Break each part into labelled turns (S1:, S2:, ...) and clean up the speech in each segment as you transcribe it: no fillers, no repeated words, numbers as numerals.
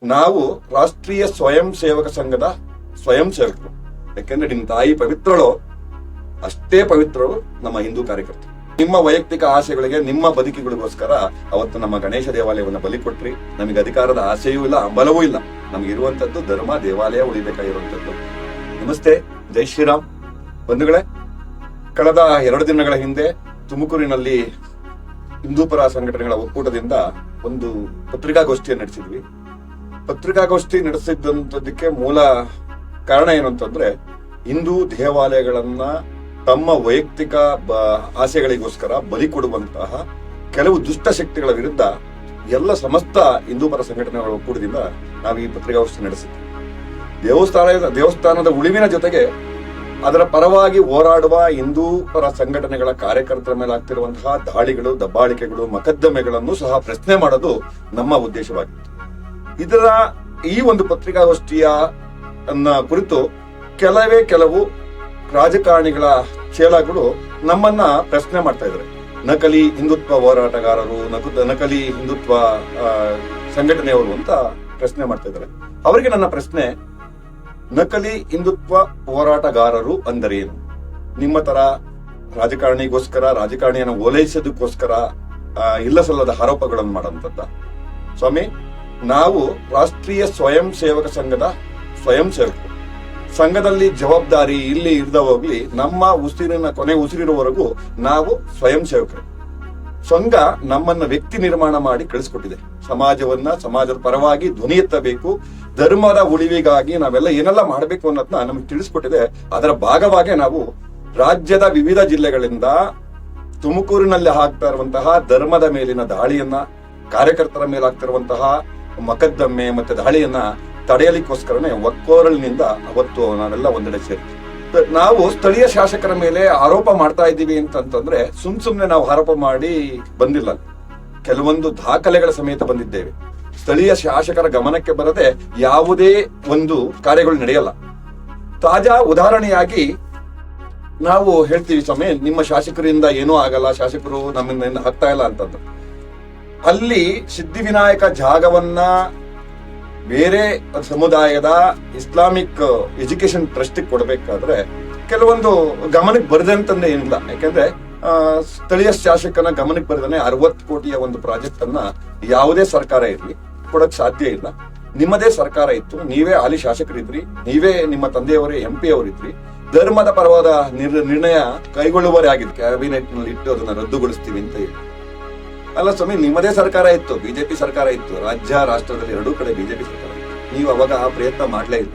S1: ನಾವು ರಾಷ್ಟ್ರೀಯ ಸ್ವಯಂ ಸೇವಕ ಸಂಘದ ಸ್ವಯಂ ಸೇವಕರು. ಯಾಕೆಂದ್ರೆ ನಿಮ್ ತಾಯಿ ಪವಿತ್ರಳು ಅಷ್ಟೇ ಪವಿತ್ರಳು ನಮ್ಮ ಹಿಂದೂ ಕಾರ್ಯಕರ್ತರು. ನಿಮ್ಮ ವೈಯಕ್ತಿಕ ಆಸೆಗಳಿಗೆ, ನಿಮ್ಮ ಬದುಕಿಗಳಿಗೋಸ್ಕರ ಅವತ್ತು ನಮ್ಮ ಗಣೇಶ ದೇವಾಲಯವನ್ನು ಬಲಿ ಕೊಟ್ರಿ. ನಮಗೆ ಅಧಿಕಾರದ ಆಸೆಯೂ ಇಲ್ಲ, ಬಲವೂ ಇಲ್ಲ. ನಮ್ಗೆ ಇರುವಂತದ್ದು ಧರ್ಮ, ದೇವಾಲಯ ಉಳಿಬೇಕಾಗಿರುವಂತದ್ದು. ನಮಸ್ತೆ, ಜೈ ಶ್ರೀರಾಮ್ ಬಂಧುಗಳೇ. ಕಳೆದ 2 ದಿನಗಳ ಹಿಂದೆ ತುಮಕೂರಿನಲ್ಲಿ ಹಿಂದೂಪರ ಸಂಘಟನೆಗಳ ಒಕ್ಕೂಟದಿಂದ ಒಂದು ಪತ್ರಿಕಾಗೋಷ್ಠಿಯನ್ನು ನಡೆಸಿದ್ವಿ. ಪತ್ರಿಕಾಗೋಷ್ಠಿ ನಡೆಸಿದ್ದಂಥದ್ದಕ್ಕೆ ಮೂಲ ಕಾರಣ ಏನು ಅಂತಂದ್ರೆ, ಹಿಂದೂ ದೇವಾಲಯಗಳನ್ನ ತಮ್ಮ ವೈಯಕ್ತಿಕ ಆಸೆಗಳಿಗೋಸ್ಕರ ಬಲಿ ಕೊಡುವಂತಹ ಕೆಲವು ದುಷ್ಟ ಶಕ್ತಿಗಳ ವಿರುದ್ಧ ಎಲ್ಲ ಸಮಸ್ತ ಹಿಂದೂಪರ ಸಂಘಟನೆಗಳ ಒಕ್ಕೂಟದಿಂದ ನಾವು ಈ ಪತ್ರಿಕಾಗೋಷ್ಠಿ ನಡೆಸಿದ್ವಿ. ದೇವಸ್ಥಾನದ ಉಳಿವಿನ ಜೊತೆಗೆ ಅದರ ಪರವಾಗಿ ಹೋರಾಡುವ ಹಿಂದೂ ಪರ ಸಂಘಟನೆಗಳ ಕಾರ್ಯಕರ್ತರ ಮೇಲೆ ಆಗ್ತಿರುವಂತಹ ದಾಳಿಗಳು, ದಬ್ಬಾಳಿಕೆಗಳು, ಮೊಕದ್ದಮೆಗಳನ್ನು ಸಹ ಪ್ರಶ್ನೆ ಮಾಡೋದು ನಮ್ಮ ಉದ್ದೇಶವಾಗಿತ್ತು. ಇದರ ಈ ಒಂದು ಪತ್ರಿಕಾಗೋಷ್ಠಿಯ ಕುರಿತು ಕೆಲವು ರಾಜಕಾರಣಿಗಳ ಚೇಲಾಗಳು ನಮ್ಮನ್ನ ಪ್ರಶ್ನೆ ಮಾಡ್ತಾ ಇದ್ದಾರೆ. ನಕಲಿ ಹಿಂದುತ್ವ ಹೋರಾಟಗಾರರು, ನಕಲಿ ಹಿಂದುತ್ವ ಸಂಘಟನೆಯವರು ಅಂತ ಪ್ರಶ್ನೆ ಮಾಡ್ತಾ ಇದ್ದಾರೆ. ಅವರಿಗೆ ನನ್ನ ಪ್ರಶ್ನೆ, ನಕಲಿ ಹಿಂದುತ್ವ ಹೋರಾಟಗಾರರು ಅಂದರೆ ಏನು? ನಿಮ್ಮ ತರ ರಾಜಕಾರಣಿಯನ್ನು ಓಲೈಸೋದಕ್ಕೋಸ್ಕರ ಇಲ್ಲ ಸಲ್ಲದ ಆರೋಪಗಳನ್ನು ಮಾಡುವಂತದ್ದ? ಸ್ವಾಮಿ, ನಾವು ರಾಷ್ಟ್ರೀಯ ಸ್ವಯಂ ಸೇವಕ ಸಂಘದ ಸ್ವಯಂ ಸೇವಕರು. ಸಂಘದಲ್ಲಿ ಜವಾಬ್ದಾರಿ ಇಲ್ಲಿ ಇರ್ದ ಹೋಗ್ಲಿ, ನಮ್ಮ ಕೊನೆ ಉಸಿರಿರುವವರೆಗೂ ನಾವು ಸ್ವಯಂ ಸೇವಕರು. ಸಂಘ ನಮ್ಮನ್ನ ವ್ಯಕ್ತಿ ನಿರ್ಮಾಣ ಮಾಡಿ ಕಳಿಸ್ಕೊಟ್ಟಿದೆ. ಸಮಾಜದ ಪರವಾಗಿ ಧ್ವನಿ ಎತ್ತಬೇಕು, ಧರ್ಮದ ಉಳಿವಿಗಾಗಿ ನಾವೆಲ್ಲ ಏನೆಲ್ಲ ಮಾಡಬೇಕು ಅನ್ನೋದನ್ನ ನಮಗೆ ತಿಳಿಸ್ಕೊಟ್ಟಿದೆ. ಅದರ ಭಾಗವಾಗಿ ನಾವು ರಾಜ್ಯದ ವಿವಿಧ ಜಿಲ್ಲೆಗಳಿಂದ ತುಮಕೂರಿನಲ್ಲಿ ಆಗ್ತಾ ಇರುವಂತಹ ಧರ್ಮದ ಮೇಲಿನ ದಾಳಿಯನ್ನ, ಕಾರ್ಯಕರ್ತರ ಮೇಲೆ ಆಗ್ತಿರುವಂತಹ ಮೊಕದ್ದಮೆ ಮತ್ತೆ ದಾಳಿಯನ್ನ ತಡೆಯಲಿಕ್ಕೋಸ್ಕರನೇ ಒಕ್ಕೋರಲಿನಿಂದ ಅವತ್ತು ನಾವೆಲ್ಲ ಒಂದೆಡೆ ಸೇರ್ತೀವಿ. ನಾವು ಸ್ಥಳೀಯ ಶಾಸಕರ ಮೇಲೆ ಆರೋಪ ಮಾಡ್ತಾ ಇದ್ದೀವಿ ಅಂತಂದ್ರೆ ಸುಮ್ನೆ ನಾವು ಆರೋಪ ಮಾಡಿ ಬಂದಿಲ್ಲ. ಕೆಲವೊಂದು ದಾಖಲೆಗಳ ಸಮೇತ ಬಂದಿದ್ದೇವೆ. ಸ್ಥಳೀಯ ಶಾಸಕರ ಗಮನಕ್ಕೆ ಬರದೆ ಯಾವುದೇ ಒಂದು ಕಾರ್ಯಗಳು ನಡೆಯಲ್ಲ. ತಾಜಾ ಉದಾಹರಣೆಯಾಗಿ ನಾವು ಹೇಳ್ತೀವಿ, ಸ್ವಾಮಿ ನಿಮ್ಮ ಶಾಸಕರಿಂದ ಏನೂ ಆಗಲ್ಲ, ಶಾಸಕರು ನಮ್ಮಿಂದ ಆಗ್ತಾ ಇಲ್ಲ ಅಂತಂದ್ರೆ, ಅಲ್ಲಿ ಸಿದ್ಧಿವಿನಾಯಕ ಜಾಗವನ್ನ ಬೇರೆ ಸಮುದಾಯದ ಇಸ್ಲಾಮಿಕ್ ಎಜುಕೇಶನ್ ಟ್ರಸ್ಟ್ ಕೊಡಬೇಕಾದ್ರೆ ಕೆಲವೊಂದು ಗಮನಕ್ಕೆ ಬರದಂತಂದೇ ಏನಿಲ್ಲ. ಯಾಕಂದ್ರೆ ಸ್ಥಳೀಯ ಶಾಸಕನ ಗಮನಕ್ಕೆ ಬರದೇ 60 ಕೋಟಿಯ ಒಂದು ಪ್ರಾಜೆಕ್ಟ್ ಅನ್ನ ಯಾವುದೇ ಸರ್ಕಾರ ಇರ್ಲಿ ಕೊಡಕ್ ಸಾಧ್ಯ ಇಲ್ಲ. ನಿಮ್ಮದೇ ಸರ್ಕಾರ ಇತ್ತು, ನೀವೇ ಹಾಲಿ ಶಾಸಕರಿದ್ರಿ, ನೀವೇ ನಿಮ್ಮ ತಂದೆಯವರೇ MP ಅವರಿದ್ರಿ, ಧರ್ಮದ ಪರವಾದ ನಿರ್ಣಯ ಕೈಗೊಳ್ಳುವವರೇ ಆಗಿದ್ದು, ಕ್ಯಾಬಿನೆಟ್ ನಲ್ಲಿ ಇಟ್ಟು ಅದನ್ನ ರದ್ದುಗೊಳಿಸ್ತೀವಿ ಅಂತ ಹೇಳಿ. ಅಲ್ಲ ಸ್ವಾಮಿ, ನಿಮ್ಮದೇ ಸರ್ಕಾರ ಇತ್ತು, ಬಿಜೆಪಿ ಸರ್ಕಾರ ಇತ್ತು, ರಾಷ್ಟ್ರದಲ್ಲಿ 2 ಕಡೆ ಬಿಜೆಪಿ ಸರ್ಕಾರ ಇತ್ತು. ನೀವು ಅವಾಗ ಆ ಪ್ರಯತ್ನ ಮಾಡ್ಲೇ ಇಲ್ಲ.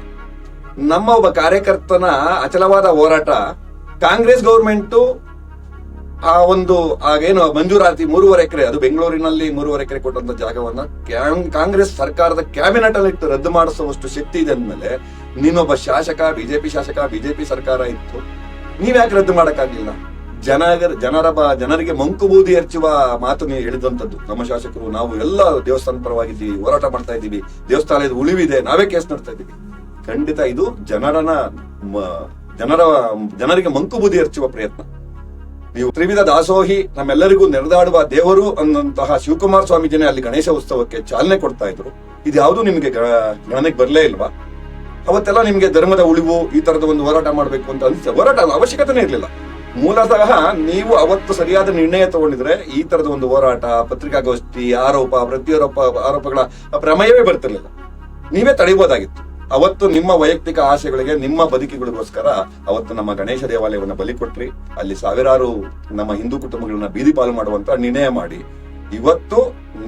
S1: ನಮ್ಮ ಒಬ್ಬ ಕಾರ್ಯಕರ್ತನ ಅಚಲವಾದ ಹೋರಾಟ ಕಾಂಗ್ರೆಸ್ ಗೌರ್ಮೆಂಟ್ ಆ ಒಂದು ಆಗೇನು ಮಂಜೂರಾತಿ 3.5 ಎಕರೆ, ಅದು ಬೆಂಗಳೂರಿನಲ್ಲಿ 3.5 ಎಕರೆ ಕೊಟ್ಟಂತ ಜಾಗವನ್ನ ಕಾಂಗ್ರೆಸ್ ಸರ್ಕಾರದ ಕ್ಯಾಬಿನೆಟ್ ಅಲ್ಲಿ ಇಟ್ಟು ರದ್ದು ಮಾಡಿಸುವಷ್ಟು ಶಕ್ತಿ ಇದೆ ಅಂದ್ಮೇಲೆ, ನೀನೊಬ್ಬ ಶಾಸಕ, ಬಿಜೆಪಿ ಸರ್ಕಾರ ಇತ್ತು, ನೀವ್ಯಾಕೆ ರದ್ದು ಮಾಡಕ್ಕಾಗ್ಲಿಲ್ಲ? ಜನರಿಗೆ ಮಂಕುಬೂದಿ ಎರಚುವ ಮಾತು ನೀವು ಹೇಳಿದಂತದ್ದು. ನಮ್ಮ ಶಾಸಕರು, ನಾವು ಎಲ್ಲ ದೇವಸ್ಥಾನ ಪರವಾಗಿದ್ದೀವಿ, ಹೋರಾಟ ಮಾಡ್ತಾ ಇದ್ದೀವಿ, ದೇವಸ್ಥಾನದ ಉಳಿವಿದೆ, ನಾವೇ ಕೇಸ್ ನಡೆಸ್ತಾ ಇದ್ದೀವಿ. ಖಂಡಿತ ಇದು ಜನರಿಗೆ ಮಂಕುಬೂದಿ ಎರಚುವ ಪ್ರಯತ್ನ. ನೀವು ತ್ರಿವಿಧ ದಾಸೋಹಿ, ನಮ್ಮೆಲ್ಲರಿಗೂ ನೆರೆದಾಡುವ ದೇವರು ಅನ್ನಂತಹ ಶಿವಕುಮಾರ ಸ್ವಾಮೀಜಿನೇ ಅಲ್ಲಿ ಗಣೇಶ ಉತ್ಸವಕ್ಕೆ ಚಾಲನೆ ಕೊಡ್ತಾ ಇದ್ರು. ಇದು ಯಾವುದು ನಿಮ್ಗೆ ಗಣನೆಗೆ ಬರ್ಲೇ ಇಲ್ವಾ? ಅವತ್ತೆಲ್ಲ ನಿಮ್ಗೆ ಧರ್ಮದ ಉಳಿವು, ಈ ತರದ ಒಂದು ಹೋರಾಟ ಮಾಡ್ಬೇಕು ಅಂತ ಅನ್ಸುತ್ತೆ. ಹೋರಾಟ ಅವಶ್ಯಕತೆನೇ ಇರ್ಲಿಲ್ಲ. ಮೂಲತಃ ನೀವು ಅವತ್ತು ಸರಿಯಾದ ನಿರ್ಣಯ ತಗೊಂಡಿದ್ರೆ ಈ ತರದ ಒಂದು ಹೋರಾಟ, ಪತ್ರಿಕಾಗೋಷ್ಠಿ, ಆರೋಪಗಳ ಪ್ರಮೇಯವೇ ಬರ್ತಿರ್ಲಿಲ್ಲ. ನೀವೇ ತಡೆಯಬಹುದಾಗಿತ್ತು. ಅವತ್ತು ನಿಮ್ಮ ವೈಯಕ್ತಿಕ ಆಸೆಗಳಿಗೆ, ನಿಮ್ಮ ಬದುಕಿಗಳಿಗೋಸ್ಕರ ಅವತ್ತು ನಮ್ಮ ಗಣೇಶ ದೇವಾಲಯವನ್ನು ಬಲಿ ಕೊಟ್ರಿ. ಅಲ್ಲಿ ಸಾವಿರಾರು ನಮ್ಮ ಹಿಂದೂ ಕುಟುಂಬಗಳನ್ನ ಬೀದಿ ಪಾಲು ಮಾಡುವಂತ ನಿರ್ಣಯ ಮಾಡಿ, ಇವತ್ತು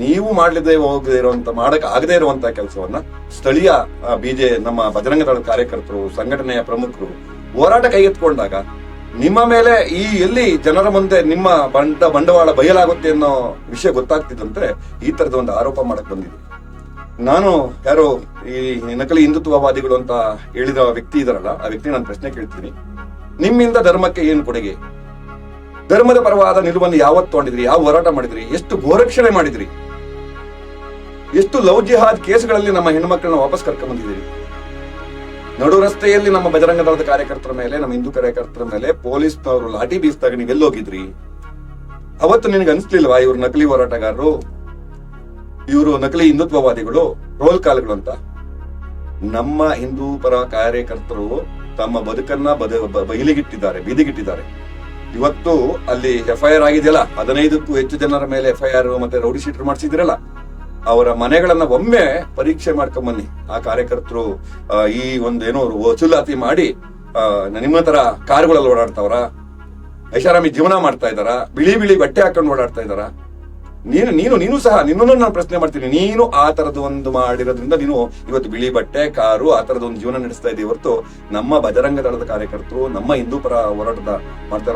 S1: ನೀವು ಮಾಡಕ್ ಆಗದೆ ಇರುವಂತಹ ಕೆಲಸವನ್ನ ಸ್ಥಳೀಯ ನಮ್ಮ ಬಜರಂಗ ದಳದ ಕಾರ್ಯಕರ್ತರು, ಸಂಘಟನೆಯ ಪ್ರಮುಖರು ಹೋರಾಟ ಕೈಗೆತ್ಕೊಂಡಾಗ ನಿಮ್ಮ ಮೇಲೆ ಎಲ್ಲಿ ಜನರ ಮುಂದೆ ನಿಮ್ಮ ಬಂಡವಾಳ ಬಯಲಾಗುತ್ತೆ ಅನ್ನೋ ವಿಷಯ ಗೊತ್ತಾಗ್ತಿದ್ದಂತೆ ಈ ತರದ ಒಂದು ಆರೋಪ ಮಾಡಕ್ ಬಂದಿದೆ. ನಾನು ಯಾರೋ ಈ ನಕಲಿ ಹಿಂದುತ್ವವಾದಿಗಳು ಅಂತ ಹೇಳಿದ ವ್ಯಕ್ತಿ ಇದಾರಲ್ಲ, ಆ ವ್ಯಕ್ತಿ ನಾನು ಪ್ರಶ್ನೆ ಕೇಳ್ತೀನಿ, ನಿಮ್ಮಿಂದ ಧರ್ಮಕ್ಕೆ ಏನು ಕೊಡುಗೆ? ಧರ್ಮದ ಪರವಾದ ನಿಲುವನ್ನು ಯಾವತ್ತು ತಗೊಂಡಿದ್ರಿ? ಯಾವ ಹೋರಾಟ ಮಾಡಿದ್ರಿ? ಎಷ್ಟು ಗೋರಕ್ಷಣೆ ಮಾಡಿದ್ರಿ? ಎಷ್ಟು ಲವ್ ಜಿಹಾದ್ ಕೇಸ್ಗಳಲ್ಲಿ ನಮ್ಮ ಹೆಣ್ಮಕ್ಳನ್ನ ವಾಪಸ್ ಕರ್ಕೊಂಡ್ ಬಂದಿದ್ದೀರಿ? ನಡು ರಸ್ತೆಯಲ್ಲಿ ನಮ್ಮ ಬಜರಂಗ ದಳದ ಕಾರ್ಯಕರ್ತರ ಮೇಲೆ, ನಮ್ಮ ಹಿಂದೂ ಕಾರ್ಯಕರ್ತರ ಮೇಲೆ ಪೊಲೀಸ್ನವರು ಲಾಠಿ ಬೀಸಿದಾಗ ನೀವೆಲ್ಲೋಗಿದ್ರಿ? ಅವತ್ತು ನಿನಗೆ ಅನ್ಸ್ಲಿಲ್ವಾ ಇವ್ರು ನಕಲಿ ಹೋರಾಟಗಾರರು, ಇವರು ನಕಲಿ ಹಿಂದುತ್ವವಾದಿಗಳು, ರೋಲ್ ಕಾಲ್ಗಳು ಅಂತ. ನಮ್ಮ ಹಿಂದೂ ಪರ ಕಾರ್ಯಕರ್ತರು ತಮ್ಮ ಬದುಕನ್ನ ಬಯಲಿಗಿಟ್ಟಿದ್ದಾರೆ, ಬೀದಿಗಿಟ್ಟಿದ್ದಾರೆ. ಇವತ್ತು ಅಲ್ಲಿ FIR ಆಗಿದೆಯಲ್ಲ, 15ಕ್ಕೂ ಹೆಚ್ಚು ಜನರ ಮೇಲೆ FIR ಮತ್ತೆ ರೌಡಿ ಶೀಟರ್ ಮಾಡಿಸಿದಿರಲ್ಲ, ಅವರ ಮನೆಗಳನ್ನ ಒಮ್ಮೆ ಪರೀಕ್ಷೆ ಮಾಡ್ಕೊಂಡ್ ಬನ್ನಿ. ಆ ಕಾರ್ಯಕರ್ತರು ಈ ಒಂದೇನೋ ವಸೂಲಾತಿ ಮಾಡಿ ನಿಮ್ಮ ತರ ಕಾರುಗಳಲ್ಲಿ ಓಡಾಡ್ತಾವ್ರ, ಐಷಾರಾಮಿ ಜೀವನ ಮಾಡ್ತಾ ಇದಾರ, ಬಿಳಿ ಬಿಳಿ ಬಟ್ಟೆ ಹಾಕೊಂಡು ಓಡಾಡ್ತಾ ಇದಾರ? ನೀನು ಸಹ ನಿನ್ನನ್ನು ನಾನು ಪ್ರಶ್ನೆ ಮಾಡ್ತೀನಿ. ನೀನು ಆ ತರದ ಒಂದು ಮಾಡಿರೋದ್ರಿಂದ ನೀನು ಇವತ್ತು ಬಿಳಿ ಬಟ್ಟೆ, ಕಾರು, ಆ ತರದ ಒಂದು ಜೀವನ ನಡೆಸ್ತಾ ಇದೀವಿ ಹೊರತು ನಮ್ಮ ಬಜರಂಗ ದಳದ ಕಾರ್ಯಕರ್ತರು, ನಮ್ಮ ಹಿಂದೂ ಪರ ಹೋರಾಟದ ಮಾಡ್ತಾ